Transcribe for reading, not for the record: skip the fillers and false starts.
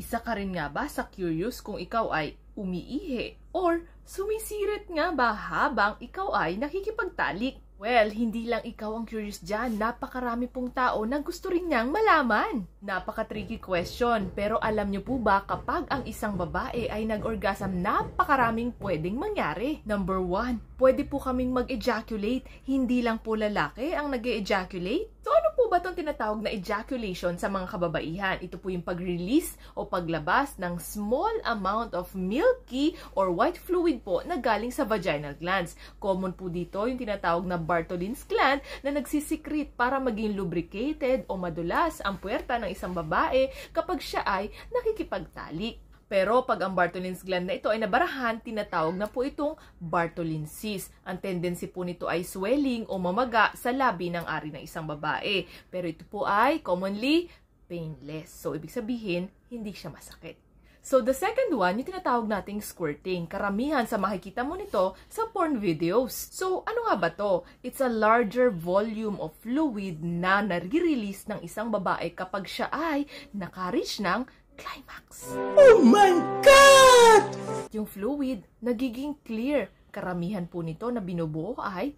Isa ka rin nga ba sa curious kung ikaw ay umiihi or sumisirit nga ba habang ikaw ay nakikipagtalik? Well, hindi lang ikaw ang curious dyan. Napakarami pong tao na gusto rin niyang malaman. Napaka-tricky question. Pero alam niyo po ba kapag ang isang babae ay nag-orgasm, napakaraming pwedeng mangyari. Number 1, pwede po kaming mag-ejaculate. Hindi lang po lalaki ang nag-ejaculate. So ano po ba itong tinatawag na ejaculation sa mga kababaihan? Ito po yung pag-release o paglabas ng small amount of milky or white fluid po na galing sa vaginal glands. Common po dito yung tinatawag na Bartholin's gland na nagsisikret para maging lubricated o madulas ang puwerta ng isang babae kapag siya ay nakikipagtalik. Pero pag ang Bartholin's gland na ito ay nabarahan, tinatawag na po itong Bartholin cyst. Ang tendency po nito ay swelling o mamaga sa labi ng ari ng isang babae. Pero ito po ay commonly painless. So, ibig sabihin, hindi siya masakit. So, the second one, yung tinatawag nating squirting. Karamihan sa makikita mo nito sa porn videos. So, ano nga ba to? It's a larger volume of fluid na nare-release ng isang babae kapag siya ay naka-reach ng climax. Oh my God! Yung fluid nagiging clear. Karamihan po nito na binubuo ay